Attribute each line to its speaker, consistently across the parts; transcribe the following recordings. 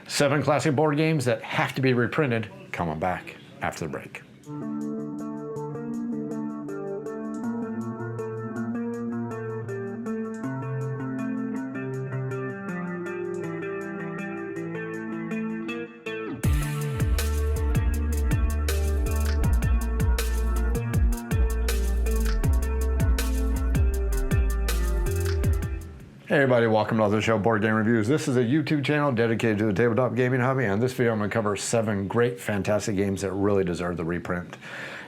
Speaker 1: 7 classic board games that have to be reprinted, coming back after the break. Hey everybody, welcome to the show, Board Game Reviews. This is a YouTube channel dedicated to the tabletop gaming hobby, and in this video I'm going to cover 7 great, fantastic games that really deserve the reprint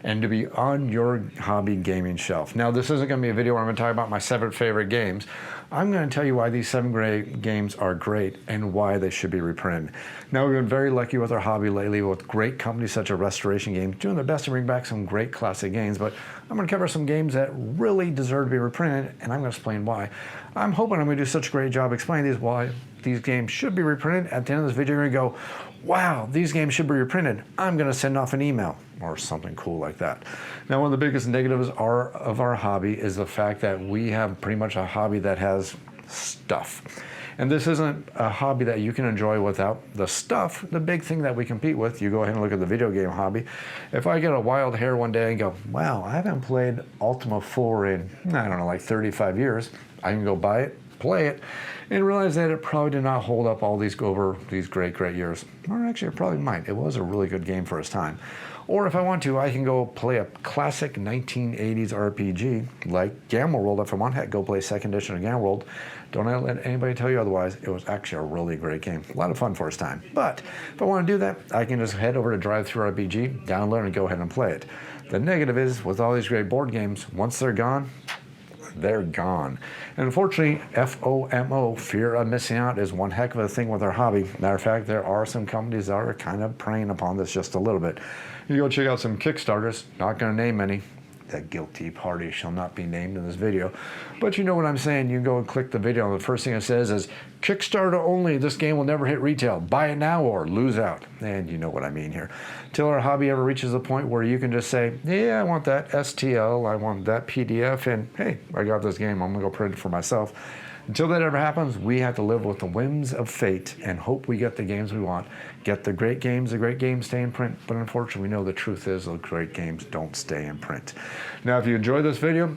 Speaker 1: and to be on your hobby gaming shelf. Now, this isn't going to be a video where I'm going to talk about my 7 favorite games. I'm going to tell you why these 7 great games are great and why they should be reprinted. Now, we've been very lucky with our hobby lately with great companies such as Restoration Games doing their best to bring back some great classic games, but I'm going to cover some games that really deserve to be reprinted, and I'm going to explain why. I'm hoping I'm going to do such a great job explaining these why these games should be reprinted. At the end of this video, you're going to go, wow, these games should be reprinted. I'm going to send off an email or something cool like that. Now, one of the biggest negatives of our hobby is the fact that we have pretty much a hobby that has stuff. And this isn't a hobby that you can enjoy without the stuff. The big thing that we compete with, you go ahead and look at the video game hobby. If I get a wild hair one day and go, wow, I haven't played Ultima 4 in, I don't know, like 35 years, I can go buy it, play it, and realize that it probably did not hold up all these great years. Or actually, it probably might. It was a really good game for its time. Or if I want to, I can go play a classic 1980s RPG like Gamble World. If I want, heck, go play 2nd edition of Gamble World. Don't let anybody tell you otherwise. It was actually a really great game. A lot of fun for its time. But if I want to do that, I can just head over to DriveThruRPG, download, and go ahead and play it. The negative is, with all these great board games, once they're gone, they're gone. And unfortunately, FOMO, fear of missing out, is one heck of a thing with our hobby. Matter of fact, there are some companies that are kind of preying upon this just a little bit. You go check out some Kickstarters, not going to name any. The guilty party shall not be named in this video. But you know what I'm saying. You can go and click the video, and the first thing it says is, Kickstarter only, this game will never hit retail. Buy it now or lose out. And you know what I mean here. Till our hobby ever reaches a point where you can just say, yeah, I want that STL, I want that PDF, and hey, I got this game, I'm going to go print it for myself. Until that ever happens, we have to live with the whims of fate and hope we get the games we want. Get the great games stay in print, but unfortunately we know the truth is the great games don't stay in print. Now, if you enjoy this video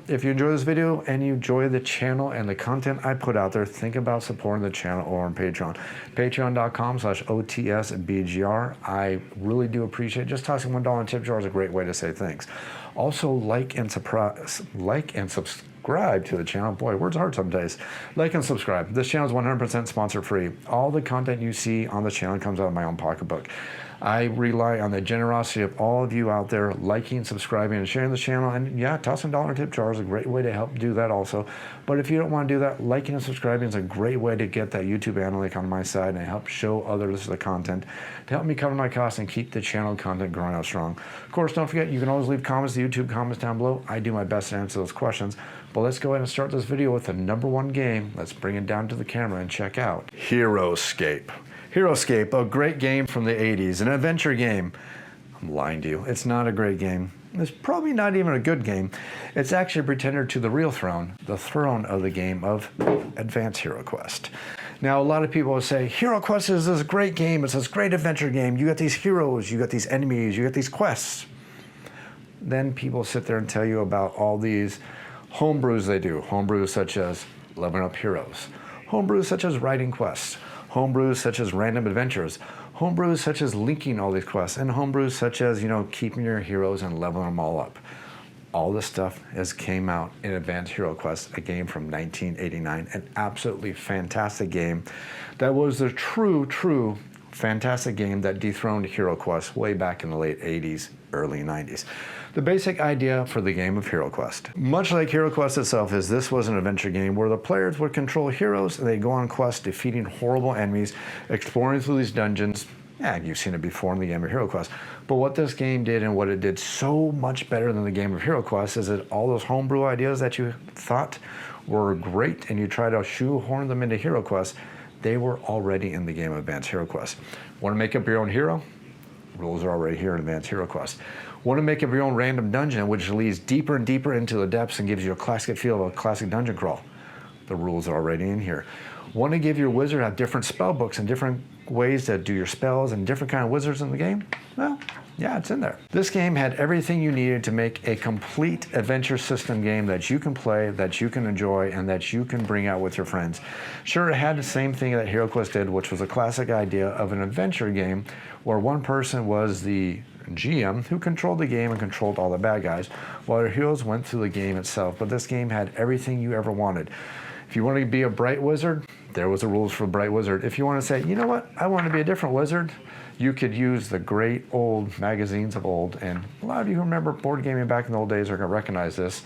Speaker 1: and you enjoy the channel and the content I put out there, think about supporting the channel or on Patreon. Patreon.com/OTSBGR. I really do appreciate it. Just tossing $1 in tip jar is a great way to say thanks. Also, like and subscribe to the channel. Boy, words are hard some days. Like and subscribe. This channel is 100% sponsor free. All the content you see on the channel comes out of my own pocketbook. I rely on the generosity of all of you out there liking, subscribing, and sharing the channel. And yeah, tossing $1 tip jar is a great way to help do that also. But if you don't want to do that, liking and subscribing is a great way to get that YouTube analytics on my side and help show others the content to help me cover my costs and keep the channel content growing out strong. Of course, don't forget, you can always leave comments, the YouTube comments down below. I do my best to answer those questions. But let's go ahead and start this video with the #1 game. Let's bring it down to the camera and check out Heroescape. Heroescape, a great game from the 80s, an adventure game. I'm lying to you. It's not a great game. It's probably not even a good game. It's actually a pretender to the real throne, the throne of the game of Advanced Hero Quest. Now, a lot of people will say, Hero Quest is this great game. It's this great adventure game. You got these heroes, you got these enemies, you got these quests. Then people sit there and tell you about all these homebrews they do. Homebrews such as Leveling Up Heroes. Homebrews such as Writing Quests. Homebrews such as Random Adventures. Homebrews such as linking all these quests. And homebrews such as, keeping your heroes and leveling them all up. All this stuff came out in Advanced Hero Quest, a game from 1989. An absolutely fantastic game that was the true fantastic game that dethroned Hero Quest way back in the late 80s, early 90s. The basic idea for the game of Hero Quest, much like Hero Quest itself, is this was an adventure game where the players would control heroes and they go on quests defeating horrible enemies, exploring through these dungeons. Yeah, you've seen it before in the game of Hero Quest. But what this game did, and what it did so much better than the game of Hero Quest, is that all those homebrew ideas that you thought were great and you try to shoehorn them into Hero Quest, they were already in the game of Advanced Hero Quest. Want to make up your own hero? Rules are already here in Advanced Hero Quest. Want to make up your own random dungeon, which leads deeper and deeper into the depths and gives you a classic feel of a classic dungeon crawl? The rules are already in here. Want to give your wizard different spell books and different ways to do your spells and different kind of wizards in the game, well, yeah, it's in there. This game had everything you needed to make a complete adventure system game that you can play, that you can enjoy, and that you can bring out with your friends. Sure, it had the same thing that HeroQuest did, which was a classic idea of an adventure game where one person was the GM who controlled the game and controlled all the bad guys, while your heroes went through the game itself. But this game had everything you ever wanted. If you wanted to be a bright wizard, there was the rules for bright wizard. If you want to say, you know what, I want to be a different wizard, you could use the great old magazines of old. And a lot of you who remember board gaming back in the old days are going to recognize this.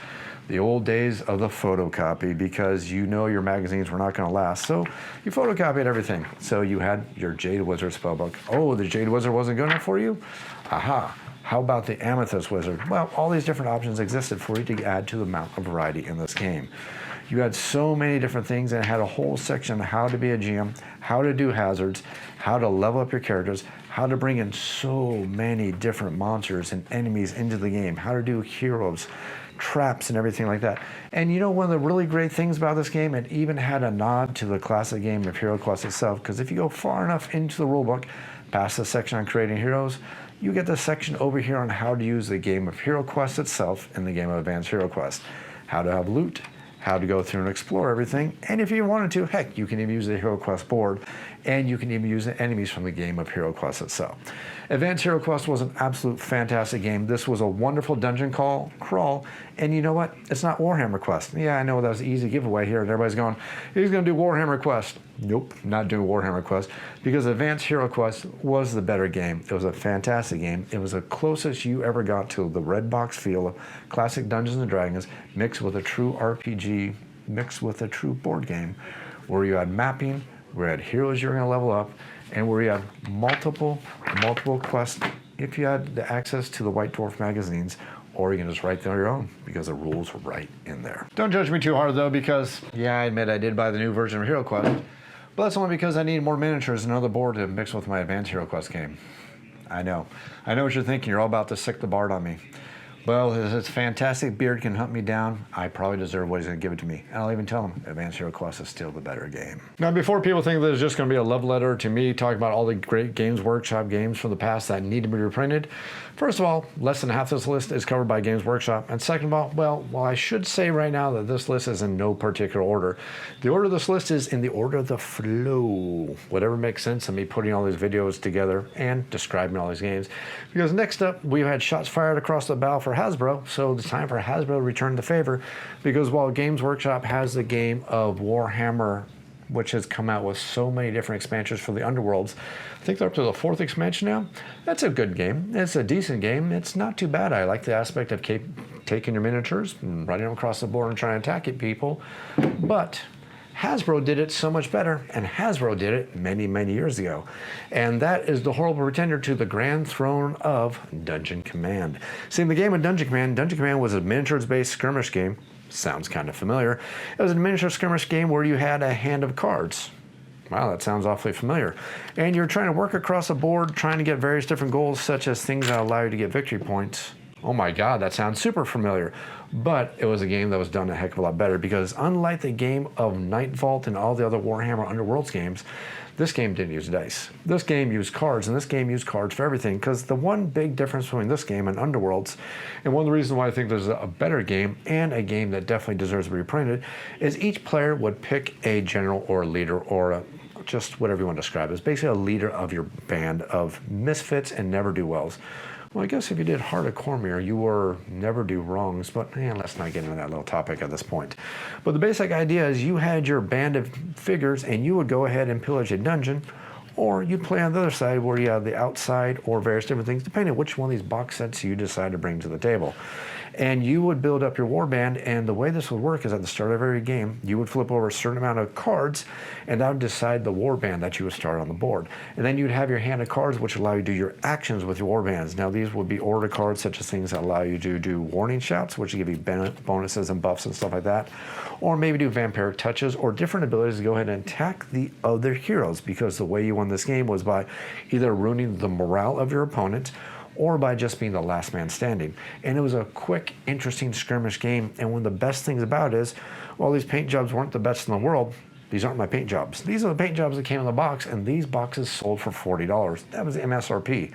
Speaker 1: The old days of the photocopy, because you know your magazines were not going to last. So you photocopied everything. So you had your Jade Wizard spellbook. Oh, the Jade Wizard wasn't good enough for you? Aha. How about the Amethyst Wizard? Well, all these different options existed for you to add to the amount of variety in this game. You had so many different things, and it had a whole section on how to be a GM, how to do hazards, how to level up your characters, how to bring in so many different monsters and enemies into the game, how to do heroes, traps, and everything like that. And you know, one of the really great things about this game, it even had a nod to the classic game of HeroQuest itself, because if you go far enough into the rulebook, past the section on creating heroes, you get the section over here on how to use the game of HeroQuest itself in the game of Advanced HeroQuest. How to have loot, how to go through and explore everything, and if you wanted to, heck, you can even use the HeroQuest board, and you can even use the enemies from the game of HeroQuest itself. Advanced HeroQuest was an absolute fantastic game. This was a wonderful dungeon crawl, and you know what? It's not Warhammer Quest. Yeah, I know that was an easy giveaway here, and everybody's going, he's going to do Warhammer Quest. Nope, not doing Warhammer Quest, because Advanced HeroQuest was the better game. It was a fantastic game. It was the closest you ever got to the red box feel of classic Dungeons and Dragons mixed with a true RPG, mixed with a true board game, where you had mapping, where you had heroes you're going to level up, and where you had multiple quests if you had the access to the White Dwarf magazines, or you can just write them on your own, because the rules were right in there. Don't judge me too hard though, because yeah, I admit I did buy the new version of HeroQuest, but that's only because I need more miniatures and another board to mix with my Advanced HeroQuest game. I know what you're thinking. You're all about to sick the bard on me. Well, his fantastic beard can hunt me down. I probably deserve what he's going to give it to me. And I'll even tell him Advanced HeroQuest is still the better game. Now, before people think that it's just going to be a love letter to me talking about all the great Games Workshop games from the past that need to be reprinted, first of all, less than half this list is covered by Games Workshop. And second of all, well, I should say right now that this list is in no particular order. The order of this list is in the order of the flow. Whatever makes sense of me putting all these videos together and describing all these games. Because next up, we've had shots fired across the bow for Hasbro, so it's time for Hasbro to return the favor, because while Games Workshop has the game of Warhammer, which has come out with so many different expansions for the Underworlds, I think they're up to the 4th expansion now. That's a good game. It's a decent game. It's not too bad. I like the aspect of taking your miniatures and running them across the board and trying to attack at people, but Hasbro did it so much better, and Hasbro did it many, many years ago. And that is the horrible pretender to the grand throne of Dungeon Command. See, in the game of Dungeon Command was a miniatures-based skirmish game. Sounds kind of familiar. It was a miniature skirmish game where you had a hand of cards. Wow, that sounds awfully familiar. And you're trying to work across a board, trying to get various different goals, such as things that allow you to get victory points. Oh my God, that sounds super familiar. But it was a game that was done a heck of a lot better, because unlike the game of Night Vault and all the other Warhammer Underworlds games, this game didn't use dice. This game used cards, and this game used cards for everything, because the one big difference between this game and Underworlds, and one of the reasons why I think there's a better game, and a game that definitely deserves to be reprinted, is each player would pick a general or a leader or just whatever you want to describe it. It's basically a leader of your band of misfits and never-do-wells. Well, I guess if you did Heart of Cormyr, you were never-do-wrongs, but let's not get into that little topic at this point. But the basic idea is you had your band of figures, and you would go ahead and pillage a dungeon, or you'd play on the other side where you have the outside or various different things, depending on which one of these box sets you decide to bring to the table. And you would build up your warband, and the way this would work is at the start of every game, you would flip over a certain amount of cards, and that would decide the warband that you would start on the board. And then you'd have your hand of cards, which allow you to do your actions with your warbands. Now, these would be order cards, such as things that allow you to do warning shouts, which give you bonuses and buffs and stuff like that. Or maybe do vampiric touches, or different abilities to go ahead and attack the other heroes, because the way you won this game was by either ruining the morale of your opponent, or by just being the last man standing. And it was a quick, interesting skirmish game, and one of the best things about it is, while these paint jobs weren't the best in the world, these aren't my paint jobs. These are the paint jobs that came in the box, and these boxes sold for $40. That was the MSRP.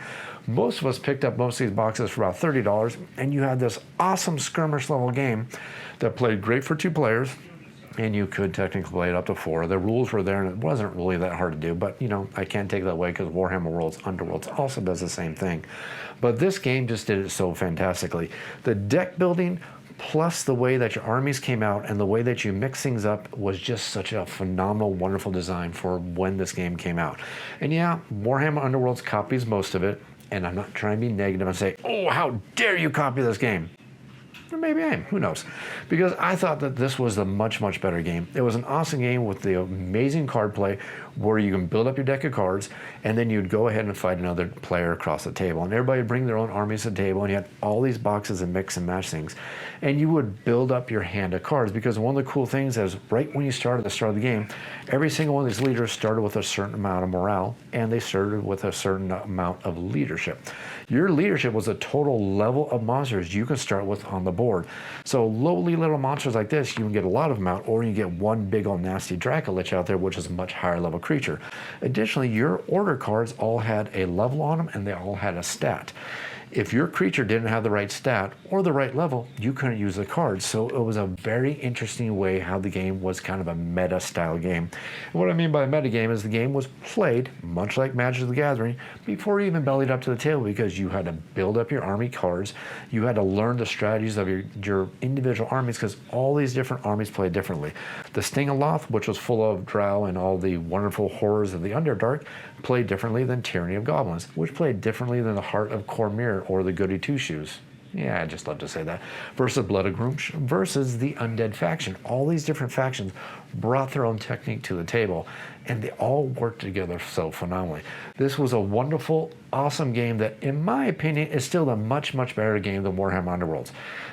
Speaker 1: Most of us picked up most of these boxes for about $30, and you had this awesome skirmish level game that played great for 2 players, and you could technically play it up to 4. The rules were there, and it wasn't really that hard to do, but you know, I can't take that away because Warhammer Worlds Underworlds also does the same thing. But this game just did it so fantastically. The deck building, plus the way that your armies came out and the way that you mix things up, was just such a phenomenal, wonderful design for when this game came out. And yeah, Warhammer Underworlds copies most of it, and I'm not trying to be negative and say, oh, how dare you copy this game. Or maybe I am, who knows? Because I thought that this was a much, much better game. It was an awesome game with the amazing card play where you can build up your deck of cards, and then you'd go ahead and fight another player across the table. And everybody would bring their own armies to the table, and you had all these boxes and mix and match things. And you would build up your hand of cards, because one of the cool things is right when you started at the start of the game, every single one of these leaders started with a certain amount of morale, and they started with a certain amount of leadership. Your leadership was a total level of monsters you can start with on the board. So lowly little monsters like this, you can get a lot of them out, or you get one big old nasty Dracula out there, which is a much higher level creature. Additionally, your order cards all had a level on them, and they all had a stat. If your creature didn't have the right stat or the right level, you couldn't use the cards. So it was a very interesting way how the game was kind of a meta style game. And what I mean by a meta game is the game was played much like Magic the Gathering before you even bellied up to the table, because you had to build up your army cards. You had to learn the strategies of your individual armies, because all these different armies play differently. The Sting of Loth, which was full of drow and all the wonderful horrors of the Underdark, played differently than Tyranny of Goblins, which played differently than the Heart of Cormyr or the Goody Two Shoes. Yeah, I just love to say that. Versus Blood of Grumsh versus the Undead faction. All these different factions brought their own technique to the table, and they all worked together so phenomenally. This was a wonderful, awesome game that, in my opinion, is still a much, much better game than Warhammer Underworlds.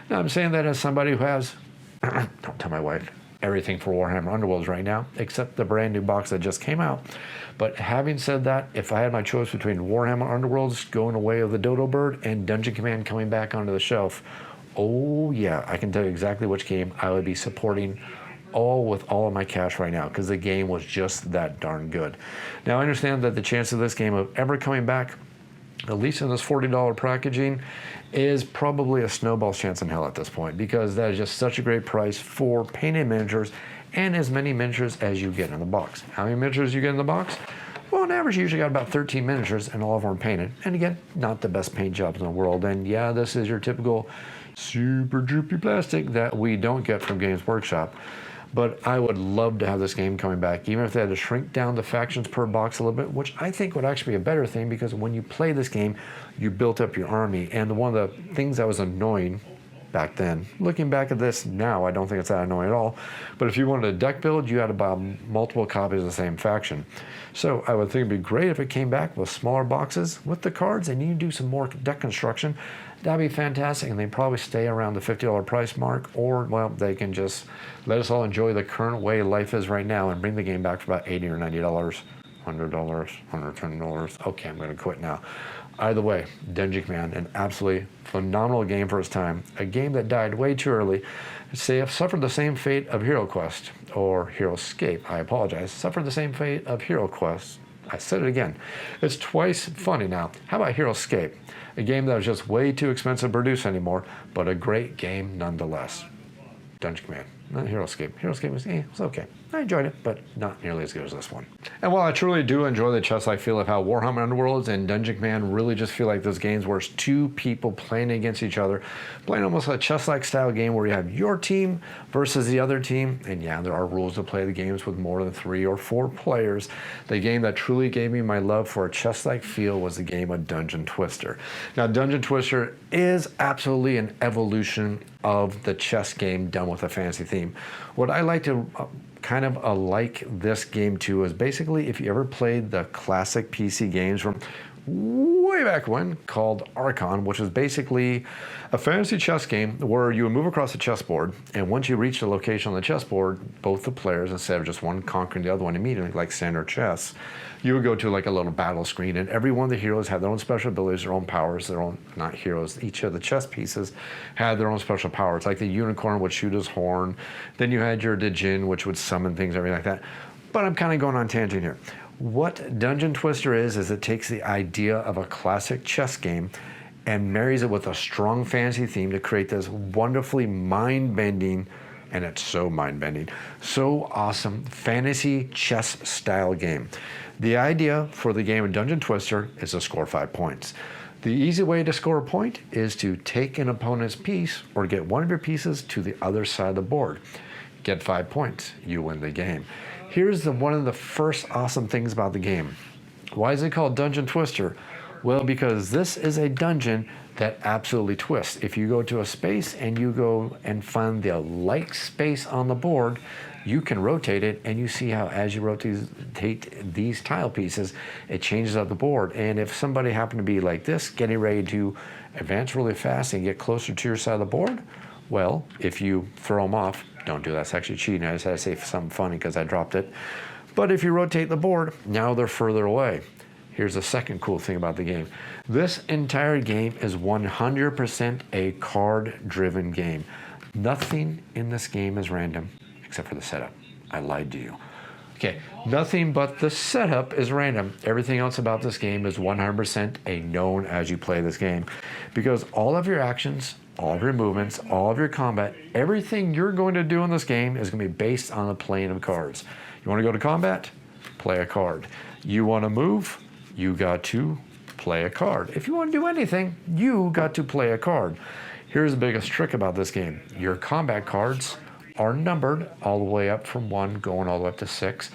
Speaker 1: Now, I'm saying that as somebody who has, don't tell my wife, everything for Warhammer Underworlds right now, except the brand new box that just came out. But having said that, if I had my choice between Warhammer Underworlds going away of the Dodo Bird and Dungeon Command coming back onto the shelf, oh yeah, I can tell you exactly which game I would be supporting with all of my cash right now, because the game was just that darn good. Now, I understand that the chance of this game of ever coming back, at least in this $40 packaging, is probably a snowball's chance in hell at this point, because that is just such a great price for painted miniatures and as many miniatures as you get in the box. How many miniatures you get in the box? Well, on average, you usually got about 13 miniatures, and all of them are painted. And again, not the best paint jobs in the world. And yeah, this is your typical super droopy plastic that we don't get from Games Workshop. But I would love to have this game coming back, even if they had to shrink down the factions per box a little bit, which I think would actually be a better thing, because when you play this game, you built up your army. And one of the things that was annoying back then, looking back at this now, I don't think it's that annoying at all. But if you wanted a deck build, you had to buy multiple copies of the same faction. So I would think it'd be great if it came back with smaller boxes with the cards, and you do some more deck construction. That'd be fantastic, and they'd probably stay around the $50 price mark, or, well, they can just let us all enjoy the current way life is right now and bring the game back for about $80 or $90, $100, $110. Okay, I'm going to quit now. Either way, Dungeon Command, an absolutely phenomenal game for its time. A game that died way too early. Suffered the same fate of HeroQuest, or Heroescape, I apologize. Suffered the same fate of HeroQuest. I said it again. It's twice funny now. How about Heroescape? A game that was just way too expensive to produce anymore, but a great game nonetheless. Dungeon Command, not Heroescape. Heroescape was, it was okay. I enjoyed it, but not nearly as good as this one. And while I truly do enjoy the chess-like feel of how Warhammer Underworlds and Dungeon Command really just feel like those games where it's two people playing against each other, playing almost a chess-like style game where you have your team versus the other team, and yeah, there are rules to play the games with more than 3 or 4 players. The game that truly gave me my love for a chess-like feel was the game of Dungeon Twister. Now, Dungeon Twister is absolutely an evolution of the chess game done with a fantasy theme. What I like to kind of like this game too is basically, if you ever played the classic PC games from way back when called Archon, which is basically a fantasy chess game where you would move across the chessboard, and once you reach the location on the chessboard, both the players, instead of just one conquering the other one immediately like standard chess, you would go to like a little battle screen, and every one of the heroes had their own special abilities, their own powers, their own, not heroes, each of the chess pieces had their own special powers. Like the unicorn would shoot his horn, then you had your Djinn, which would summon things, everything like that. But I'm kind of going on tangent here. What Dungeon Twister is it takes the idea of a classic chess game and marries it with a strong fantasy theme to create this wonderfully mind-bending, and it's so mind-bending, so awesome fantasy chess style game. The idea for the game of Dungeon Twister is to score 5 points. The easy way to score a point is to take an opponent's piece or get one of your pieces to the other side of the board. Get 5 points, you win the game. Here's one of the first awesome things about the game. Why is it called Dungeon Twister? Well, because this is a dungeon that absolutely twists. If you go to a space and you go and find the like space on the board, you can rotate it, and you see how as you rotate these tile pieces, it changes up the board. And if somebody happened to be like this, getting ready to advance really fast and get closer to your side of the board, well, if you throw them off, don't do that, it's actually cheating. I just had to say something funny because I dropped it. But if you rotate the board, now they're further away. Here's the second cool thing about the game. This entire game is 100% a card-driven game. Nothing in this game is random except for the setup. I lied to you. Okay, nothing but the setup is random. Everything else about this game is 100% a known as you play this game, because all of your actions, all of your movements, all of your combat, everything you're going to do in this game is going to be based on the playing of cards. You want to go to combat? Play a card. You want to move? You got to play a card. If you want to do anything, you got to play a card. Here's the biggest trick about this game. Your combat cards are numbered all the way up from 1 going all the way up to 6.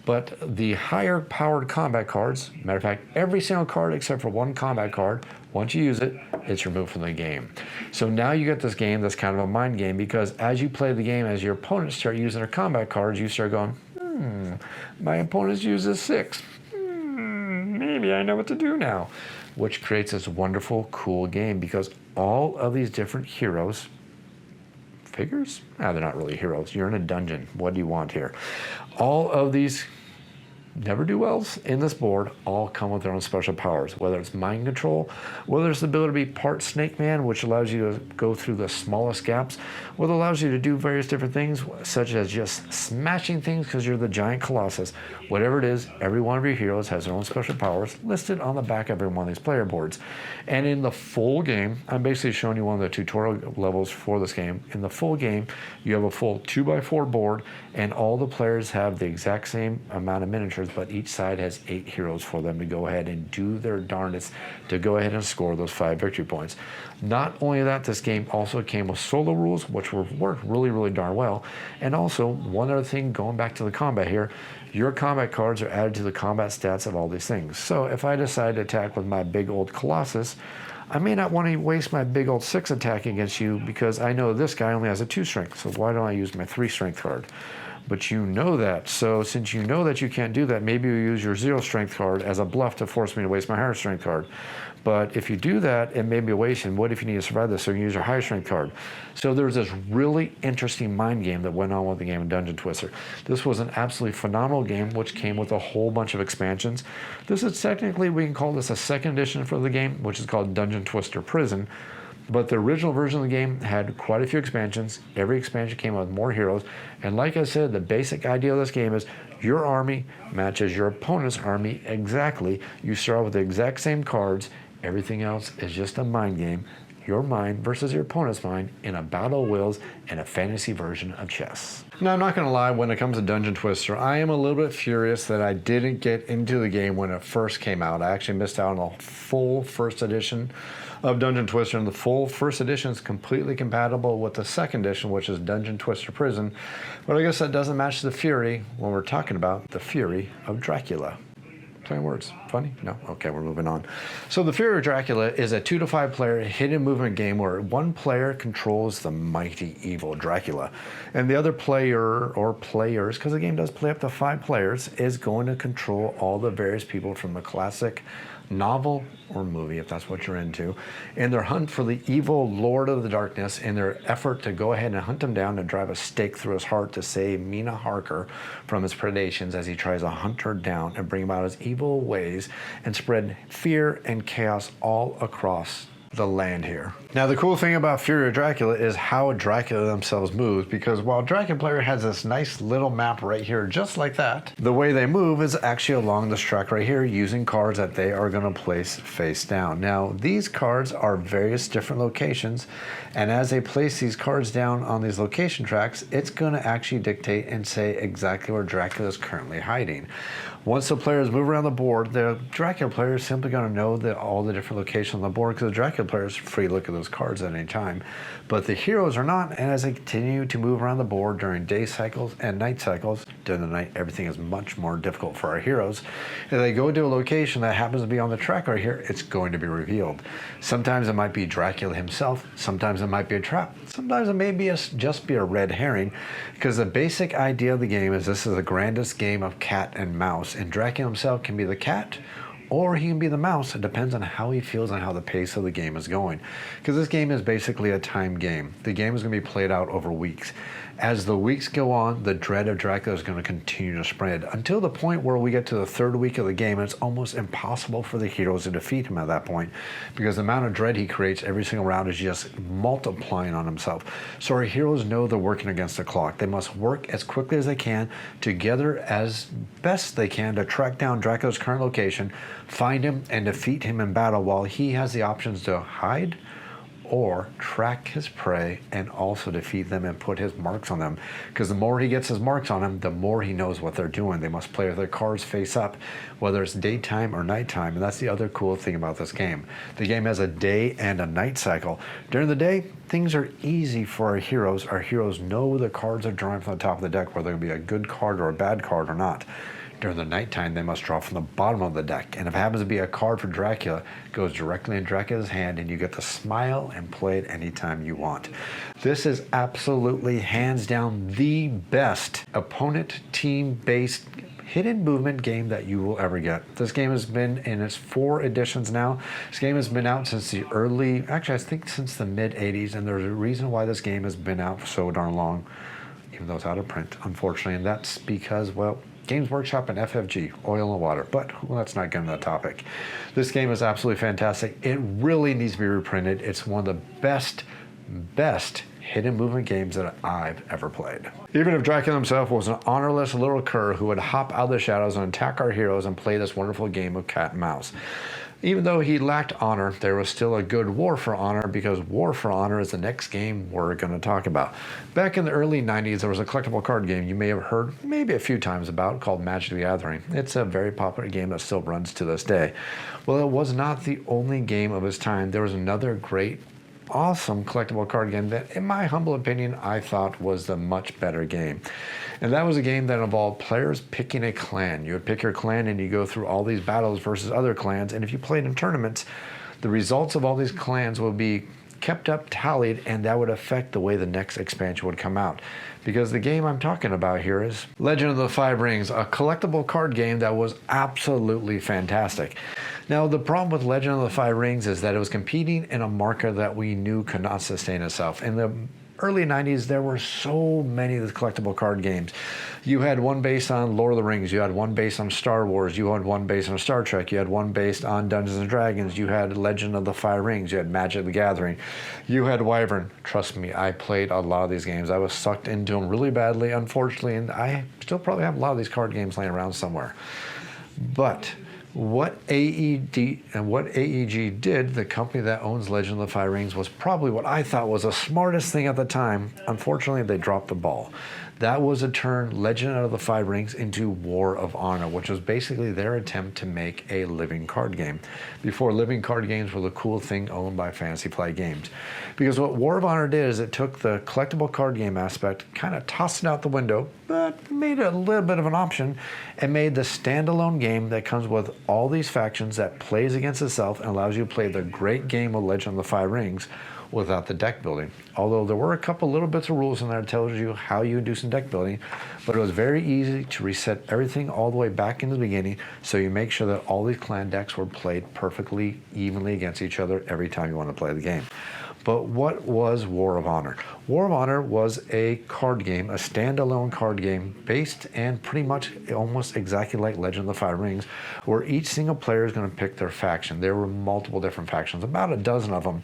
Speaker 1: But the higher powered combat cards, matter of fact, every single card except for one combat card, once you use it, it's removed from the game. So now you get this game that's kind of a mind game, because as you play the game, as your opponents start using their combat cards, you start going, my opponents use a 6. Maybe I know what to do now. Which creates this wonderful, cool game, because all of these different heroes, figures? They're not really heroes. You're in a dungeon. What do you want here? All of these never-do-wells in this board all come with their own special powers, whether it's mind control, whether it's the ability to be part Snake Man, which allows you to go through the smallest gaps, whether it allows you to do various different things, such as just smashing things because you're the giant colossus. Whatever it is, every one of your heroes has their own special powers listed on the back of every one of these player boards. And in the full game, I'm basically showing you one of the tutorial levels for this game. In the full game, you have a full 2x4 board, and all the players have the exact same amount of miniatures, but each side has 8 heroes for them to go ahead and do their darndest to go ahead and score those 5 victory points. Not only that, this game also came with solo rules, which worked really, really darn well. And also, one other thing, going back to the combat here, your combat cards are added to the combat stats of all these things. So if I decide to attack with my big old Colossus, I may not want to waste my big old 6 attack against you, because I know this guy only has a 2 strength. So why don't I use my 3 strength card? But you know that. So since you know that you can't do that, maybe you use your 0 strength card as a bluff to force me to waste my higher strength card. But if you do that, it may be a waste. And what if you need to survive this? So you use your higher strength card. So there's this really interesting mind game that went on with the game of Dungeon Twister. This was an absolutely phenomenal game, which came with a whole bunch of expansions. This is technically, we can call this a second edition for the game, which is called Dungeon Twister Prison. But the original version of the game had quite a few expansions. Every expansion came with more heroes. And like I said, the basic idea of this game is your army matches your opponent's army exactly. You start with the exact same cards. Everything else is just a mind game. Your mind versus your opponent's mind in a battle of wills and a fantasy version of chess. Now, I'm not going to lie, when it comes to Dungeon Twister, I am a little bit furious that I didn't get into the game when it first came out. I actually missed out on the full first edition of Dungeon Twister, and the full first edition is completely compatible with the second edition, which is Dungeon Twister Prison. But I guess that doesn't match the fury when we're talking about the fury of Dracula. Plain words. Funny? No? Okay, we're moving on. So the Fury of Dracula is a 2 to 5 player hidden movement game where one player controls the mighty evil Dracula, and the other player or players, because the game does play up to 5 players, is going to control all the various people from the classic novel or movie, if that's what you're into, in their hunt for the evil Lord of the Darkness, in their effort to go ahead and hunt him down and drive a stake through his heart to save Mina Harker from his predations as he tries to hunt her down and bring about his evil ways and spread fear and chaos all across the land here. Now the cool thing about Fury of Dracula is how Dracula themselves moves, because while Dracula player has this nice little map right here just like that, the way they move is actually along this track right here using cards that they are going to place face down. Now these cards are various different locations, and as they place these cards down on these location tracks, it's going to actually dictate and say exactly where Dracula is currently hiding. Once the players move around the board, the Dracula player is simply going to know that all the different locations on the board, because the Dracula player is free to look at those cards at any time. But the heroes are not, and as they continue to move around the board during day cycles and night cycles, during the night everything is much more difficult for our heroes. If they go to a location that happens to be on the track right here, it's going to be revealed. Sometimes it might be Dracula himself, sometimes it might be a trap, sometimes it may be just be a red herring, because the basic idea of the game is this is the grandest game of cat and mouse, and Dracula himself can be the cat or he can be the mouse. It depends on how he feels and how the pace of the game is going, because this game is basically a time game. The game is going to be played out over weeks. As the weeks go on, the dread of Dracula is going to continue to spread until the point where we get to the third week of the game, and it's almost impossible for the heroes to defeat him at that point, because the amount of dread he creates every single round is just multiplying on himself. So our heroes know they're working against the clock. They must work as quickly as they can, together as best they can, to track down Dracula's current location, find him, and defeat him in battle, while he has the options to hide or track his prey and also defeat them and put his marks on them, because the more he gets his marks on them, the more he knows what they're doing. They must play with their cards face up, whether it's daytime or nighttime, and that's the other cool thing about this game. The game has a day and a night cycle. During the day, things are easy for our heroes. Our heroes know the cards are drawing from the top of the deck, whether it be a good card or a bad card or not. During the nighttime, they must draw from the bottom of the deck, and if it happens to be a card for Dracula, it goes directly in Dracula's hand, and you get to smile and play it anytime you want. This is absolutely, hands down, the best opponent team-based hidden movement game that you will ever get. This game has been in its 4 editions now. This game has been out since the I think since the mid-'80s, and there's a reason why this game has been out for so darn long, even though it's out of print, unfortunately, and that's because, well, Games Workshop and FFG, oil and water, but let's not get into that topic. This game is absolutely fantastic. It really needs to be reprinted. It's one of the best hidden movement games that I've ever played. Even if Dracula himself was an honorless little cur who would hop out of the shadows and attack our heroes and play this wonderful game of cat and mouse. Even though he lacked honor, there was still a good War for Honor, because War for Honor is the next game we're going to talk about. Back in the early 90s, there was a collectible card game you may have heard maybe a few times about called Magic the Gathering. It's a very popular game that still runs to this day. Well, it was not the only game of its time. There was another great, awesome collectible card game that, in my humble opinion, I thought was the much better game. And that was a game that involved players picking a clan. You would pick your clan and you go through all these battles versus other clans, and if you played in tournaments, the results of all these clans would be kept up, tallied, and that would affect the way the next expansion would come out. Because the game I'm talking about here is Legend of the Five Rings, a collectible card game that was absolutely fantastic. Now, the problem with Legend of the Five Rings is that it was competing in a market that we knew could not sustain itself. In the early 90s, there were so many of the collectible card games. You had one based on Lord of the Rings, you had one based on Star Wars, you had one based on Star Trek, you had one based on Dungeons and Dragons, you had Legend of the Five Rings, you had Magic the Gathering, you had Wyvern. Trust me, I played a lot of these games. I was sucked into them really badly, unfortunately, and I still probably have a lot of these card games laying around somewhere. But what AEG did, the company that owns Legend of the Five Rings, was probably what I thought was the smartest thing at the time. Unfortunately, they dropped the ball. That was to turn Legend of the Five Rings into War of Honor, which was basically their attempt to make a living card game. Before, living card games were the cool thing owned by Fantasy Flight Games. Because what War of Honor did is it took the collectible card game aspect, kind of tossed it out the window, but made it a little bit of an option, and made the standalone game that comes with all these factions, that plays against itself and allows you to play the great game of Legend of the Five Rings without the deck building. Although there were a couple little bits of rules in there that tells you how you do some deck building, but it was very easy to reset everything all the way back into the beginning, so you make sure that all these clan decks were played perfectly evenly against each other every time you want to play the game. But what was War of Honor? War of Honor was a card game, a standalone card game based and pretty much almost exactly like Legend of the Five Rings, where each single player is going to pick their faction. There were multiple different factions, about a dozen of them,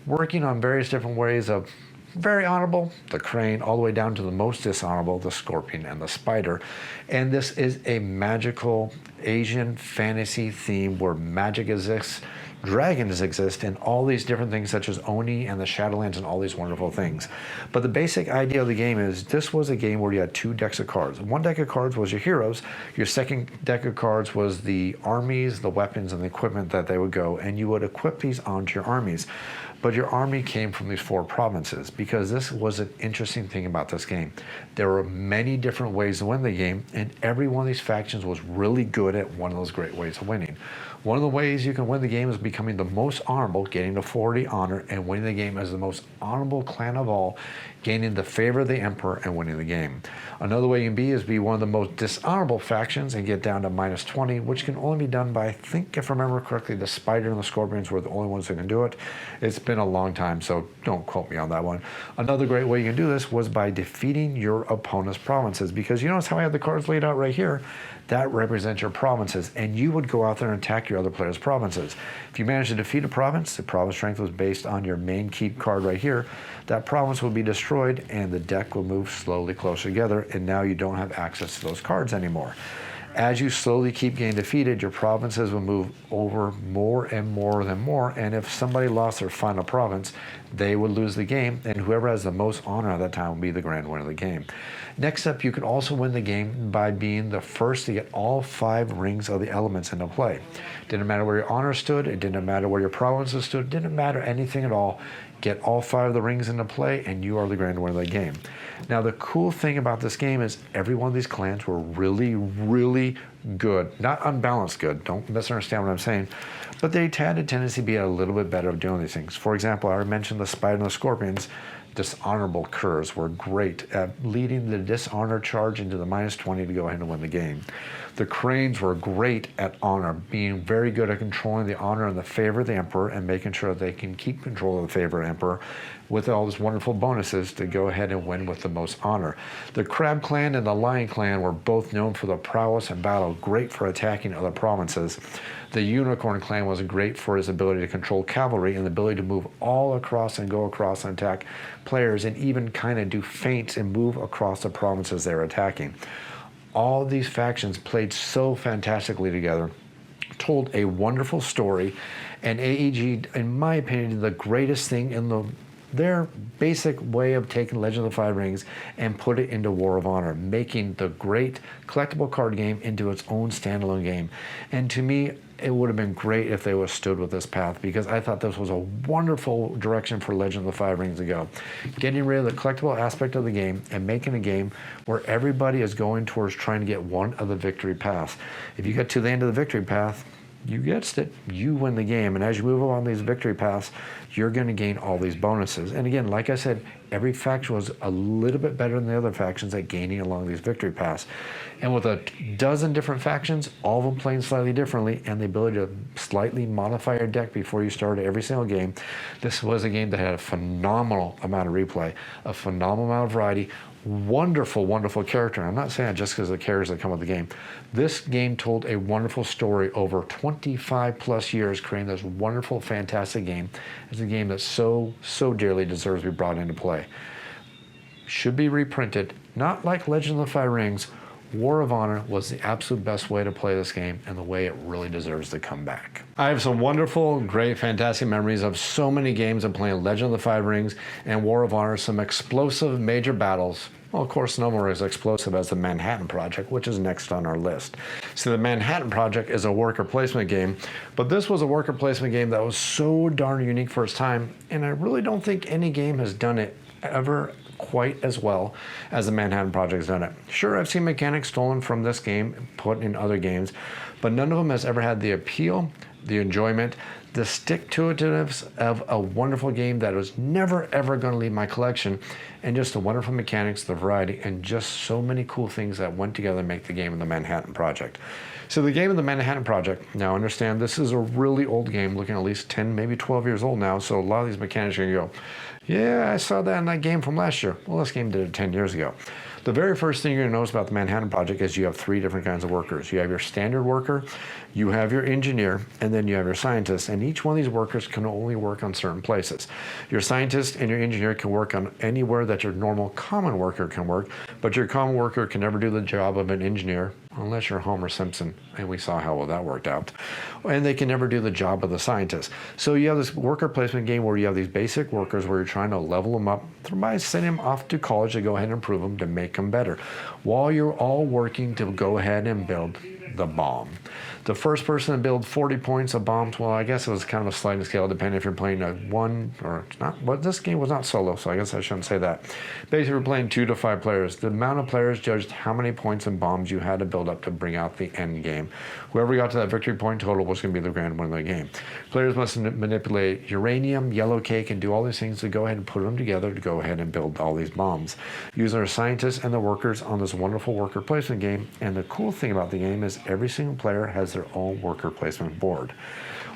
Speaker 1: working on various different ways of very honorable, the crane, all the way down to the most dishonorable, the scorpion and the spider. And this is a magical Asian fantasy theme where magic exists, dragons exist, and all these different things such as Oni and the Shadowlands and all these wonderful things. But the basic idea of the game is this was a game where you had 2 decks of cards. One deck of cards was your heroes. Your second deck of cards was the armies, the weapons, and the equipment that they would go, and you would equip these onto your armies. But your army came from these 4 provinces, because this was an interesting thing about this game. There were many different ways to win the game, and every one of these factions was really good at one of those great ways of winning. One of the ways you can win the game is becoming the most honorable, getting to 40 honor, and winning the game as the most honorable clan of all, gaining the favor of the emperor and winning the game. Another way you can be is be one of the most dishonorable factions and get down to -20, which can only be done by, I think, if I remember correctly, the spider and the scorpions were the only ones that can do it. It's been a long time, so don't quote me on that one. Another great way you can do this was by defeating your opponent's provinces, because you notice how I have the cards laid out right here? That represents your provinces, and you would go out there and attack your other players' provinces. If you manage to defeat a province, the province strength was based on your main keep card right here. That province will be destroyed, and the deck will move slowly closer together, and now you don't have access to those cards anymore. As you slowly keep getting defeated, your provinces will move over more and more, and if somebody lost their final province, they would lose the game, and whoever has the most honor at that time will be the grand winner of the game. Next up, you can also win the game by being the first to get all 5 rings of the elements into play. Didn't matter where your honor stood, it didn't matter where your provinces stood, it didn't matter anything at all. Get all 5 of the rings into play, and you are the grand winner of the game. Now, the cool thing about this game is every one of these clans were really, really good. Not unbalanced good, don't misunderstand what I'm saying, but they had a tendency to be a little bit better at doing these things. For example, I already mentioned the spider and the scorpions. Dishonorable curs were great at leading the dishonor charge into the -20 to go ahead and win the game. The cranes were great at honor, being very good at controlling the honor and the favor of the emperor and making sure they can keep control of the favor of the emperor with all these wonderful bonuses to go ahead and win with the most honor. The crab clan and the lion clan were both known for their prowess in battle, great for attacking other provinces. The unicorn clan was great for his ability to control cavalry and the ability to move all across and go across and attack players, and even kind of do feints and move across the provinces they're attacking. All these factions played so fantastically together, told a wonderful story, and AEG, in my opinion, did the greatest thing in their basic way of taking Legend of the Five Rings and put it into War of Honor, making the great collectible card game into its own standalone game. And to me, it would have been great if they would have stood with this path, because I thought this was a wonderful direction for Legend of the Five Rings to go. Getting rid of the collectible aspect of the game and making a game where everybody is going towards trying to get one of the victory paths. If you get to the end of the victory path, you guessed it, you win the game. And as you move along these victory paths, you're going to gain all these bonuses. And again, like I said, every faction was a little bit better than the other factions at gaining along these victory paths. And with a dozen different factions, all of them playing slightly differently, and the ability to slightly modify your deck before you start every single game, this was a game that had a phenomenal amount of replay, a phenomenal amount of variety, wonderful, wonderful character. And I'm not saying that just because of the characters that come with the game. This game told a wonderful story over 25 plus years, creating this wonderful, fantastic game. It's a game that so dearly deserves to be brought into play. Should be reprinted, not like Legend of the Five Rings. War of Honor was the absolute best way to play this game, and the way it really deserves to come back. I have some wonderful, great, fantastic memories of so many games of playing Legend of the Five Rings and War of Honor, some explosive major battles. Well, of course, no more as explosive as the Manhattan Project, which is next on our list. So the Manhattan Project is a worker placement game, but this was a worker placement game that was so darn unique for its time, and I really don't think any game has done it ever quite as well as the Manhattan Project has done it. Sure, I've seen mechanics stolen from this game, put in other games, but none of them has ever had the appeal, the enjoyment, the stick-to-itiveness of a wonderful game that was never ever going to leave my collection, and just the wonderful mechanics, the variety, and just so many cool things that went together to make the game of the Manhattan Project. So the game of the Manhattan Project, now understand this is a really old game, looking at least 10, maybe 12 years old now, so a lot of these mechanics are going to go, yeah, I saw that in that game from last year. Well, this game did it 10 years ago. The very first thing you're going to notice about the Manhattan Project is you have three different kinds of workers. You have your standard worker, you have your engineer, and then you have your scientist. And each one of these workers can only work on certain places. Your scientist and your engineer can work on anywhere that your normal common worker can work, but your common worker can never do the job of an engineer unless you're Homer Simpson, and we saw how well that worked out. And they can never do the job of the scientist. So you have this worker placement game where you have these basic workers where you're trying to level them up by sending them off to college to go ahead and improve them to make them better, while you're all working to go ahead and build the bomb. The first person to build 40 points of bombs, well, I guess it was kind of a sliding scale depending if you're playing a one or not. But this game was not solo, so I guess I shouldn't say that. Basically, we're playing 2 to 5 players. The amount of players judged how many points and bombs you had to build up to bring out the end game. Whoever got to that victory point total was going to be the grand winner of the game. Players must manipulate uranium, yellow cake, and do all these things to go ahead and put them together to go ahead and build all these bombs. Using our scientists and the workers on this wonderful worker placement game. And the cool thing about the game is every single player has their own worker placement board.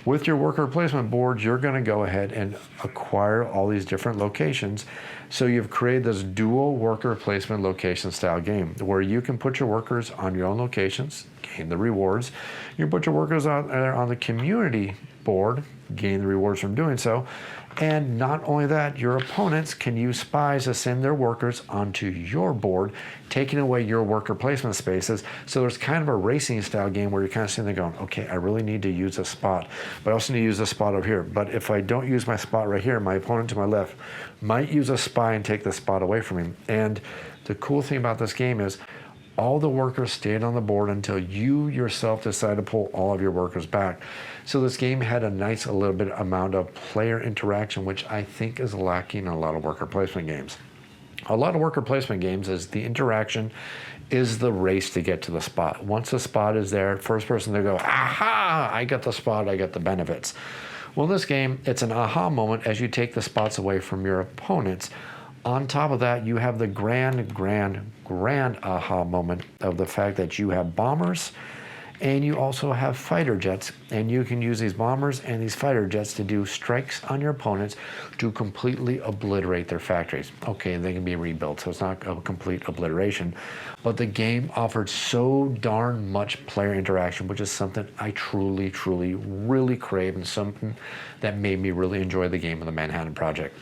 Speaker 1: With your worker placement board, you're going to go ahead and acquire all these different locations. So you've created this dual worker placement location style game where you can put your workers on your own locations, gain the rewards. You can put your workers on the community board, gain the rewards from doing so. And not only that, your opponents can use spies to send their workers onto your board, taking away your worker placement spaces. So there's kind of a racing style game where you're kind of sitting there going, okay, I really need to use a spot, but I also need to use a spot over here. But if I don't use my spot right here, my opponent to my left might use a spy and take the spot away from him. And the cool thing about this game is all the workers stayed on the board until you yourself decide to pull all of your workers back. So this game had a nice a little bit amount of player interaction, which I think is lacking in a lot of worker placement games. A lot of worker placement games is the interaction is the race to get to the spot. Once the spot is there, first person to go, aha, I got the spot, I got the benefits. Well, in this game, it's an aha moment as you take the spots away from your opponents. On top of that, you have the grand aha moment of the fact that you have bombers and you also have fighter jets, and you can use these bombers and these fighter jets to do strikes on your opponents to completely obliterate their factories. Okay, they can be rebuilt, so it's not a complete obliteration, but the game offered so darn much player interaction, which is something I truly, really crave, and something that made me really enjoy the game of the Manhattan Project.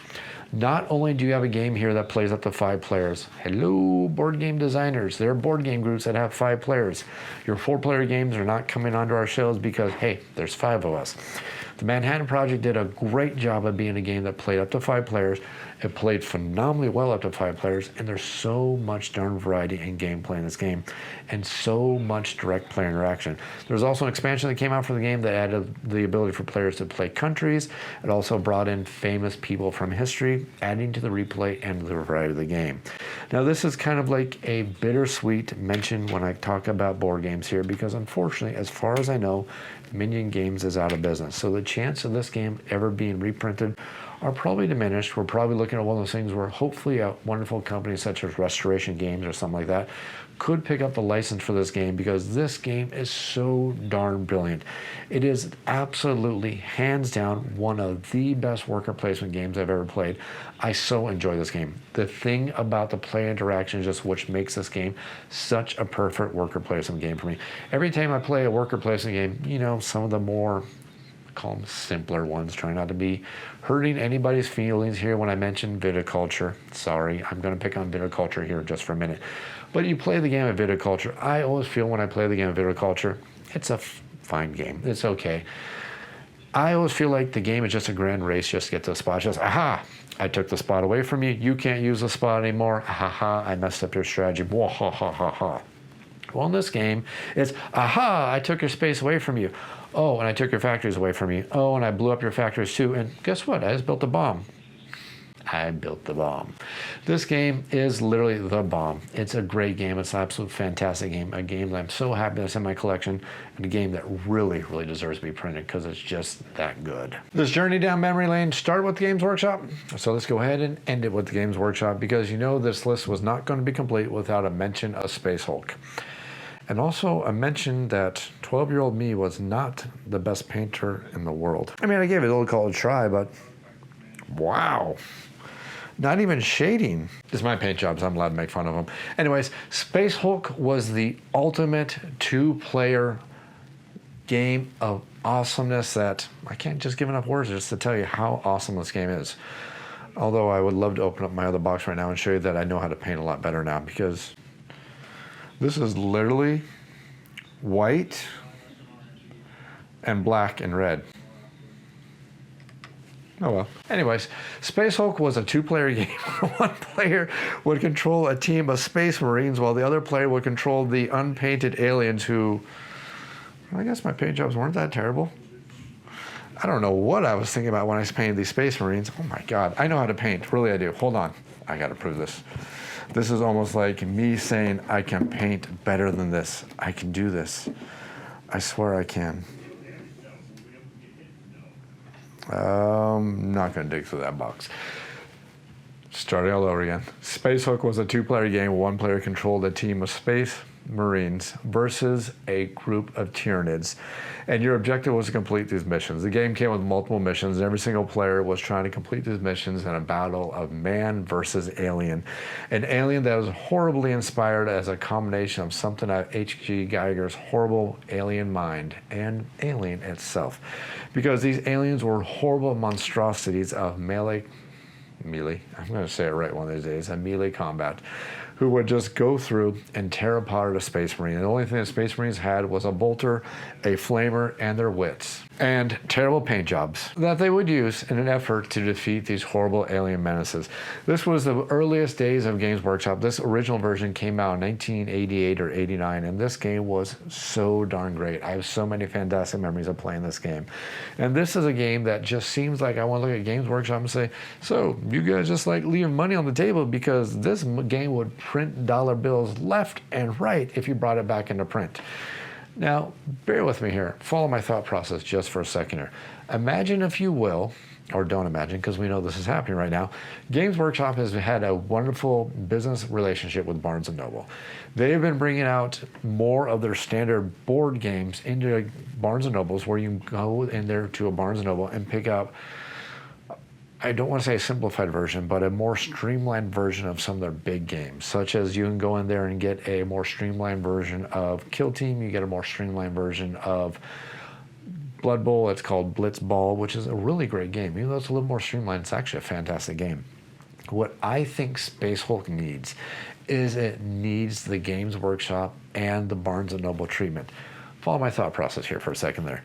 Speaker 1: Not only do you have a game here that plays up to 5 players. Hello, board game designers. There are board game groups that have 5 players. Your 4-player games are not coming onto our shelves because, hey, there's 5 of us. The Manhattan Project did a great job of being a game that played up to 5 players. It played phenomenally well up to 5 players, and there's so much darn variety in gameplay in this game, and so much direct player interaction. There's also an expansion that came out for the game that added the ability for players to play countries. It also brought in famous people from history, adding to the replay and the variety of the game. Now, this is kind of like a bittersweet mention when I talk about board games here, because unfortunately, as far as I know, Minion Games is out of business. So the chance of this game ever being reprinted are probably diminished. We're probably looking at one of those things where hopefully a wonderful company such as Restoration Games or something like that could pick up the license for this game, because this game is so darn brilliant. It is absolutely, hands down, one of the best worker placement games I've ever played. I so enjoy this game. The thing about the player interaction is just which makes this game such a perfect worker placement game for me. Every time I play a worker placement game, you know, some of the more, call them simpler ones, trying not to be hurting anybody's feelings here when I mention viticulture. Sorry, I'm going to pick on viticulture here just for a minute. But you play the game of viticulture. I always feel when I play the game of viticulture, it's a fine game. It's okay. I always feel like the game is just a grand race just to get to the spot. Just, aha, I took the spot away from you. You can't use the spot anymore. Ha, I messed up your strategy. Whoa, ha. Well, in this game, it's, aha, I took your space away from you. Oh, and I took your factories away from you. Oh, and I blew up your factories too. And guess what? I just built a bomb. I built the bomb. This game is literally the bomb. It's a great game. It's an absolute fantastic game. A game that I'm so happy that's in my collection, and a game that really, really deserves to be printed because it's just that good. This journey down memory lane started with Games Workshop. So let's go ahead and end it with the Games Workshop, because you know this list was not going to be complete without a mention of Space Hulk. And also a mention that 12-year-old me was not the best painter in the world. I mean, I gave it a little college try, but wow. Not even shading. It's my paint jobs, I'm allowed to make fun of them. Anyways, Space Hulk was the ultimate two-player game of awesomeness that I can't just give enough words just to tell you how awesome this game is. Although I would love to open up my other box right now and show you that I know how to paint a lot better now, because this is literally white and black and red. Oh well. Anyways, Space Hulk was a two-player game. One player would control a team of Space Marines while the other player would control the unpainted aliens who, I guess my paint jobs weren't that terrible. I don't know what I was thinking about when I painted these Space Marines. Oh my God, I know how to paint. Really, I do. Hold on. I gotta prove this. This is almost like me saying I can paint better than this. I can do this. I swear I can. Not gonna dig through that box. Starting all over again. Space Hulk was a two-player game. One player controlled a team of Space Marines versus a group of Tyranids, and your objective was to complete these missions. The game came with multiple missions, and every single player was trying to complete these missions in a battle of man versus alien. An alien that was horribly inspired as a combination of something out of H.G. Geiger's horrible alien mind and Alien itself, because these aliens were horrible monstrosities of melee, I'm going to say it right one of these days, a melee combat, who would just go through and tear apart a Space Marine. And the only thing that Space Marines had was a bolter, a flamer, and their wits. And terrible paint jobs that they would use in an effort to defeat these horrible alien menaces. This was the earliest days of Games Workshop. This original version came out in 1988 or 89, and this game was so darn great. I have so many fantastic memories of playing this game. And this is a game that just seems like I want to look at Games Workshop and say, so you guys just like leave money on the table, because this game would print dollar bills left and right if you brought it back into print. Now, bear with me here. Follow my thought process just for a second here. Imagine, if you will, or don't imagine, because we know this is happening right now, Games Workshop has had a wonderful business relationship with Barnes & Noble. They've been bringing out more of their standard board games into Barnes & Nobles, where you can go in there to a Barnes & Noble and pick up, I don't want to say a simplified version, but a more streamlined version of some of their big games, such as you can go in there and get a more streamlined version of Kill Team, you get a more streamlined version of Blood Bowl. It's called Blitz Ball, which is a really great game. Even though it's a little more streamlined, it's actually a fantastic game. What I think Space Hulk needs is it needs the Games Workshop and the Barnes & Noble treatment. Follow my thought process here for a second there.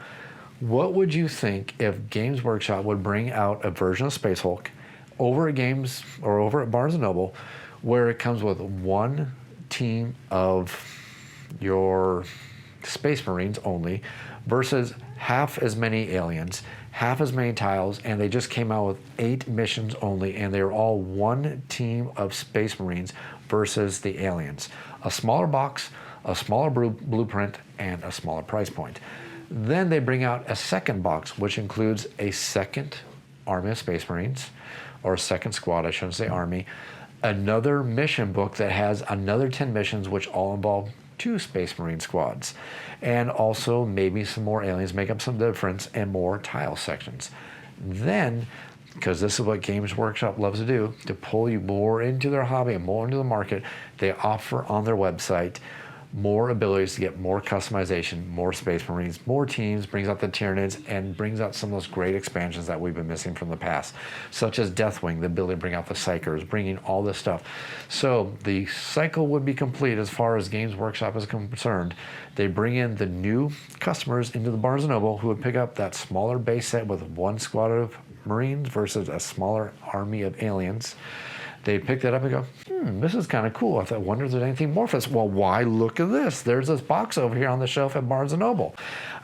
Speaker 1: What would you think if Games Workshop would bring out a version of Space Hulk over at Games or over at Barnes & Noble, where it comes with one team of your Space Marines only versus half as many aliens, half as many tiles, and they just came out with 8 missions only, and they were all one team of Space Marines versus the aliens. A smaller box, a smaller blueprint, and a smaller price point. Then they bring out a second box, which includes a second army of Space Marines, or a second squad, I shouldn't say army, another mission book that has another 10 missions, which all involve 2 Space Marine squads, and also maybe some more aliens, make up some difference, and more tile sections. Then, because this is what Games Workshop loves to do, to pull you more into their hobby and more into the market, they offer on their website more abilities to get more customization, more Space Marines, more teams, brings out the Tyranids, and brings out some of those great expansions that we've been missing from the past, such as Deathwing, the ability to bring out the Psychers, bringing all this stuff. So the cycle would be complete as far as Games Workshop is concerned. They bring in the new customers into the Barnes & Noble who would pick up that smaller base set with one squad of Marines versus a smaller army of aliens. they'd pick that up and go, this is kind of cool. I thought, wonder if there's anything more for this. Well, why? Look at this. There's this box over here on the shelf at Barnes & Noble.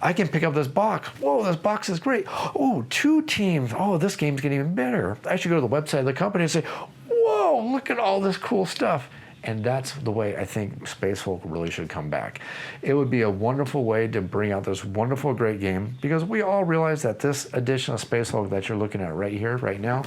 Speaker 1: I can pick up this box. Whoa, this box is great. Oh, 2 teams. Oh, this game's getting even better. I should go to the website of the company and say, whoa, look at all this cool stuff. And that's the way I think Space Hulk really should come back. It would be a wonderful way to bring out this wonderful, great game, because we all realize that this edition of Space Hulk that you're looking at right here, right now,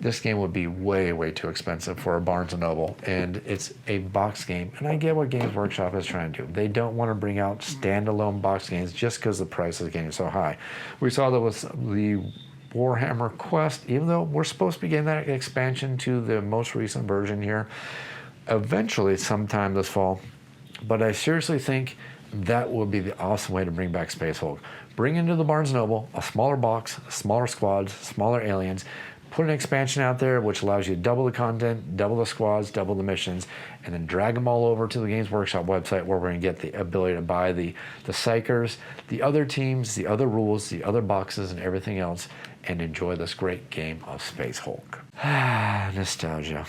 Speaker 1: this game would be way, way too expensive for a Barnes & Noble, and it's a box game. And I get what Games Workshop is trying to do. They don't want to bring out standalone box games just because the price is getting so high. We saw that with the Warhammer Quest, even though we're supposed to be getting that expansion to the most recent version here, eventually sometime this fall. But I seriously think that would be the awesome way to bring back Space Hulk. Bring into the Barnes & Noble a smaller box, smaller squads, smaller aliens, put an expansion out there which allows you to double the content, double the squads, double the missions, and then drag them all over to the Games Workshop website where we're going to get the ability to buy the Psychers, the other teams, the other rules, the other boxes, and everything else, and enjoy this great game of Space Hulk. Nostalgia.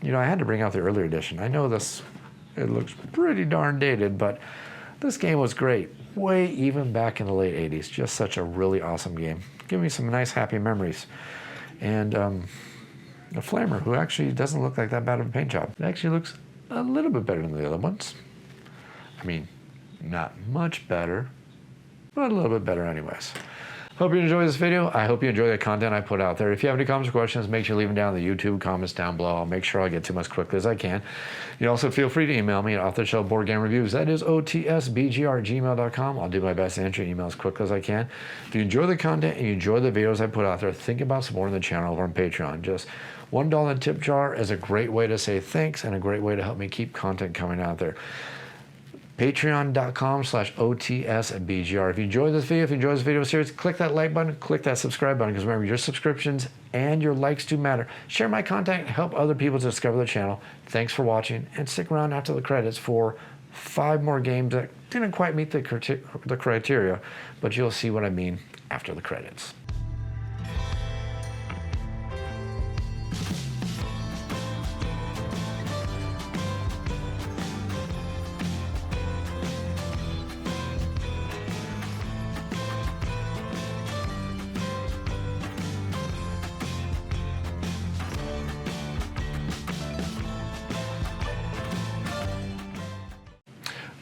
Speaker 1: You know, I had to bring out the earlier edition. I know this, it looks pretty darn dated, but this game was great. Way even back in the late 80s. Just such a really awesome game. Give me some nice, happy memories. And a Flammer, who actually doesn't look like that bad of a paint job. It actually looks a little bit better than the other ones. I mean, not much better, but a little bit better anyways. Hope you enjoyed this video. I hope you enjoy the content I put out there. If you have any comments or questions, make sure you leave them down in the YouTube comments down below. I'll make sure I get to them as quickly as I can. You also feel free to email me at off-the-shelf-board-game-reviews. That is otsbgr@gmail.com. I'll do my best to answer your email as quickly as I can. If you enjoy the content and you enjoy the videos I put out there, think about supporting the channel over on Patreon. Just $1 in the tip jar is a great way to say thanks and a great way to help me keep content coming out there. Patreon.com/OTSBGR. If you enjoyed this video, if you enjoyed this video series, click that like button, click that subscribe button, because remember, your subscriptions and your likes do matter. Share my content, help other people to discover the channel. Thanks for watching, and stick around after the credits for 5 more games that didn't quite meet the criteria, but you'll see what I mean after the credits.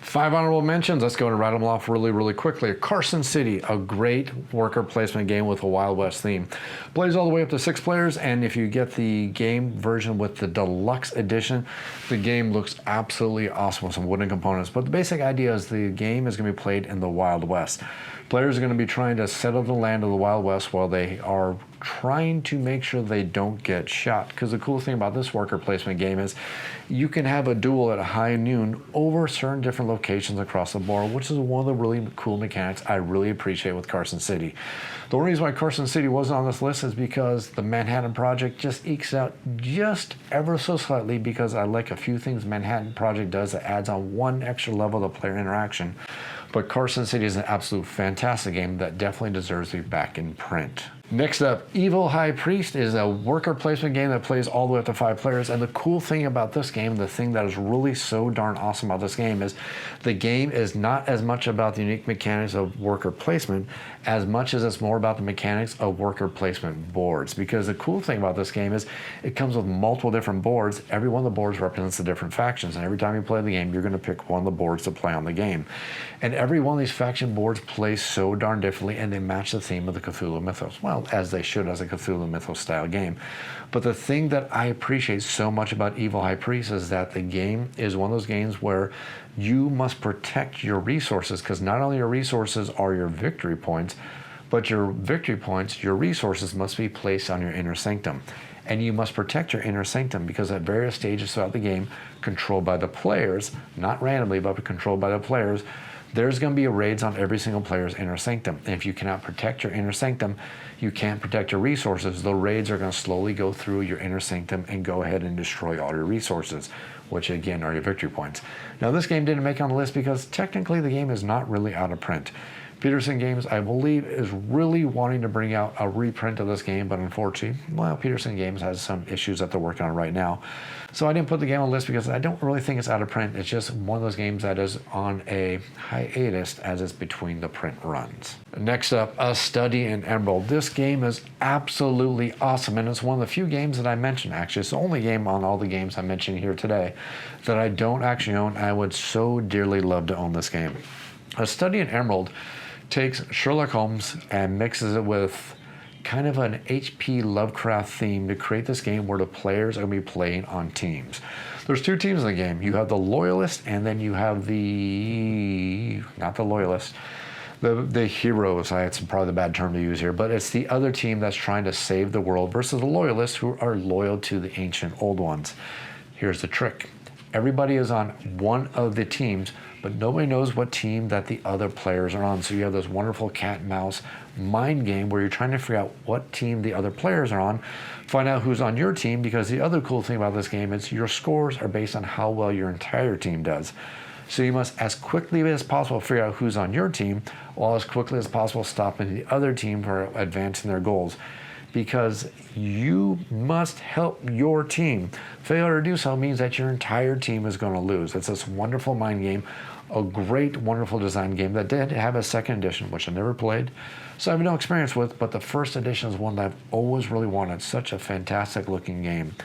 Speaker 1: Five honorable mentions. Let's go and write them off really, really quickly. Carson City, a great worker placement game with a Wild West theme. Plays all the way up to 6 players, and if you get the game version with the deluxe edition, the game looks absolutely awesome with some wooden components. But the basic idea is the game is going to be played in the Wild West. Players are going to be trying to settle the land of the Wild West while they are trying to make sure they don't get shot. Because the cool thing about this worker placement game is you can have a duel at high noon over certain different locations across the board, which is one of the really cool mechanics I really appreciate with Carson City. The only reason why Carson City wasn't on this list is because the Manhattan Project just ekes out just ever so slightly, because I like a few things Manhattan Project does that adds on one extra level of player interaction. But Carson City is an absolute fantastic game that definitely deserves to be back in print. Next up, Evil High Priest is a worker placement game that plays all the way up to 5 players. And the cool thing about this game, the thing that is really so darn awesome about this game, is the game is not as much about the unique mechanics of worker placement as much as it's more about the mechanics of worker placement boards. Because the cool thing about this game is it comes with multiple different boards. Every one of the boards represents the different factions. And every time you play the game, you're going to pick one of the boards to play on the game. And every one of these faction boards plays so darn differently, and they match the theme of the Cthulhu mythos. Well, as they should as a Cthulhu mythos style game. But the thing that I appreciate so much about Evil High Priest is that the game is one of those games where you must protect your resources, because not only your resources are your victory points, but your victory points, your resources must be placed on your inner sanctum. And you must protect your inner sanctum, because at various stages throughout the game, controlled by the players, not randomly, but controlled by the players, there's going to be raids on every single player's inner sanctum. And if you cannot protect your inner sanctum, you can't protect your resources. The raids are going to slowly go through your inner sanctum and go ahead and destroy all your resources, which again are your victory points. Now, this game didn't make it on the list because technically the game is not really out of print. Peterson Games, I believe, is really wanting to bring out a reprint of this game, but unfortunately, well, Peterson Games has some issues that they're working on right now. So I didn't put the game on the list because I don't really think it's out of print. It's just one of those games that is on a hiatus as it's between the print runs. Next up, A Study in Emerald. This game is absolutely awesome, and it's one of the few games that I mentioned, actually. It's the only game on all the games I mentioned here today that I don't actually own. I would so dearly love to own this game. A Study in Emerald takes Sherlock Holmes and mixes it with kind of an H.P. Lovecraft theme to create this game where the players are going to be playing on teams. There's two teams in the game. You have the Loyalists, and then you have not the Loyalists, the Heroes. It's probably the bad term to use here, but it's the other team that's trying to save the world versus the Loyalists, who are loyal to the ancient old ones. Here's the trick. Everybody is on one of the teams, but nobody knows what team that the other players are on. So you have this wonderful cat and mouse mind game where you're trying to figure out what team the other players are on, find out who's on your team, because the other cool thing about this game is your scores are based on how well your entire team does. So you must, as quickly as possible, figure out who's on your team, while as quickly as possible stopping the other team from advancing their goals. Because you must help your team. Failure to do so means that your entire team is going to lose. It's this wonderful mind game, a great, wonderful design game that did have a second edition, which I never played, so I have no experience with, but the first edition is one that I've always really wanted. Such a fantastic looking game.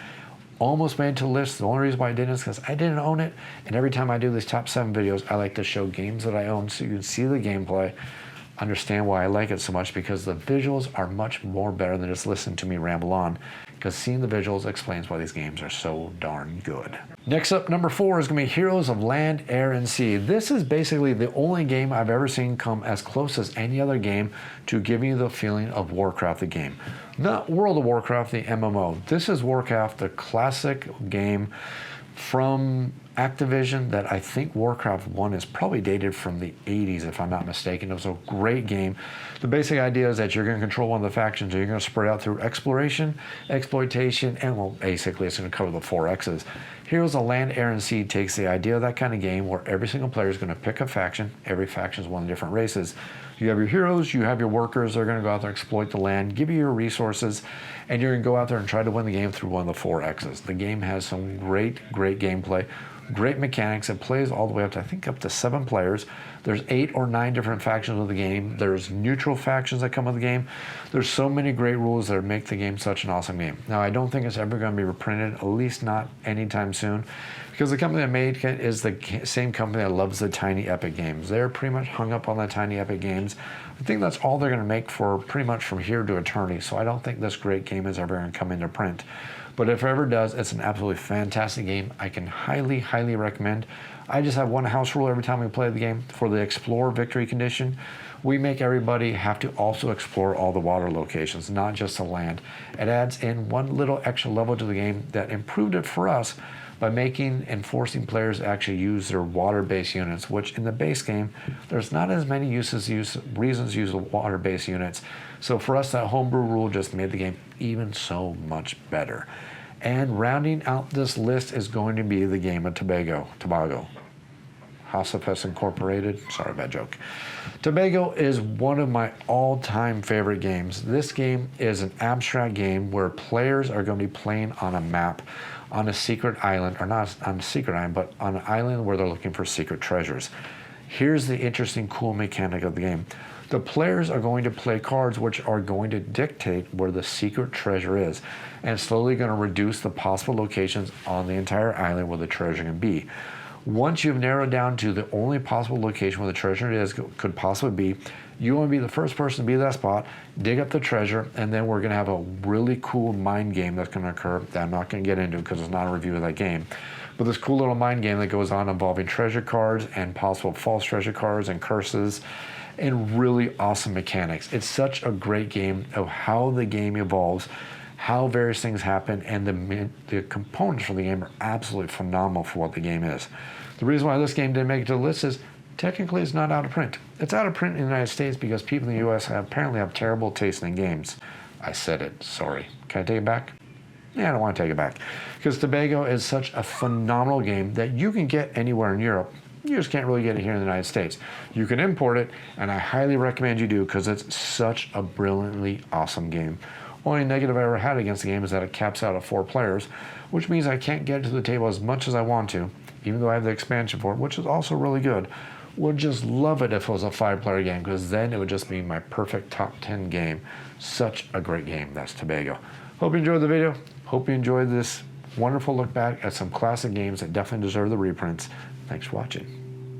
Speaker 1: Almost made it to the list. The only reason why I didn't is because I didn't own it, and every time I do these top 7 videos, I like to show games that I own so you can see the gameplay, understand why I like it so much, because the visuals are much more better than just listening to me ramble on, because seeing the visuals explains why these games are so darn good. Next up, number 4 is going to be Heroes of Land, Air, and Sea. This is basically the only game I've ever seen come as close as any other game to giving you the feeling of Warcraft the game. Not World of Warcraft, the MMO. This is Warcraft, the classic game from Activision that I think Warcraft 1 is probably dated from the 80s, if I'm not mistaken. It was a great game. The basic idea is that you're going to control one of the factions, and you're going to spread out through exploration, exploitation, and, well, basically it's going to cover the 4 X's. Heroes of Land, Air, and Sea takes the idea of that kind of game where every single player is going to pick a faction. Every faction is one of the different races. You have your heroes, you have your workers. They're going to go out there and exploit the land, give you your resources, and you're going to go out there and try to win the game through one of the 4 X's. The game has some great gameplay, great mechanics. It plays all the way up to, I think, up to 7 players. There's 8 or 9 different factions of the game. There's neutral factions that come with the game. There's so many great rules that make the game such an awesome game. Now, I don't think it's ever going to be reprinted, at least not anytime soon, because the company that made it is the same company that loves the Tiny Epic games. They're pretty much hung up on the Tiny Epic games. I think that's all they're going to make for pretty much from here to eternity, so I don't think this great game is ever going to come into print. But if it ever does, it's an absolutely fantastic game. I can highly, highly recommend. I just have one house rule every time we play the game. For the Explore Victory condition, we make everybody have to also explore all the water locations, not just the land. It adds in one little extra level to the game that improved it for us by making and forcing players to actually use their water-based units, which in the base game, there's not as many reasons to use the water-based units. So for us, that homebrew rule just made the game even so much better. And rounding out this list is going to be the game of Tobago. Hasbro Incorporated. Sorry, bad joke. Tobago is one of my all-time favorite games. This game is an abstract game where players are going to be playing on a map on a secret island, or not on a secret island, but on an island where they're looking for secret treasures. Here's the interesting, cool mechanic of the game. The players are going to play cards which are going to dictate where the secret treasure is, and slowly going to reduce the possible locations on the entire island where the treasure can be. Once you've narrowed down to the only possible location where the treasure could possibly be, you want to be the first person to be at that spot, dig up the treasure, and then we're going to have a really cool mind game that's going to occur that I'm not going to get into because it's not a review of that game. But this cool little mind game that goes on involving treasure cards and possible false treasure cards and curses and really awesome mechanics. It's such a great game of how the game evolves, how various things happen, and the components for the game are absolutely phenomenal for what the game is. The reason why this game didn't make it to the list is technically it's not out of print. It's out of print in the United States because people in the US apparently have terrible taste in games. I said it, sorry. Can I take it back? Yeah, I don't want to take it back. Because Tobago is such a phenomenal game that you can get anywhere in Europe, You just can't really get it here in the United States. You can import it, and I highly recommend you do because it's such a brilliantly awesome game. Only negative I ever had against the game is that it caps out at 4 players, which means I can't get it to the table as much as I want to, even though I have the expansion for it, which is also really good. Would just love it if it was a 5-player game, because then it would just be my perfect top 10 game. Such a great game. That's Tobago. Hope you enjoyed the video. Hope you enjoyed this wonderful look back at some classic games that definitely deserve the reprints. Thanks for watching.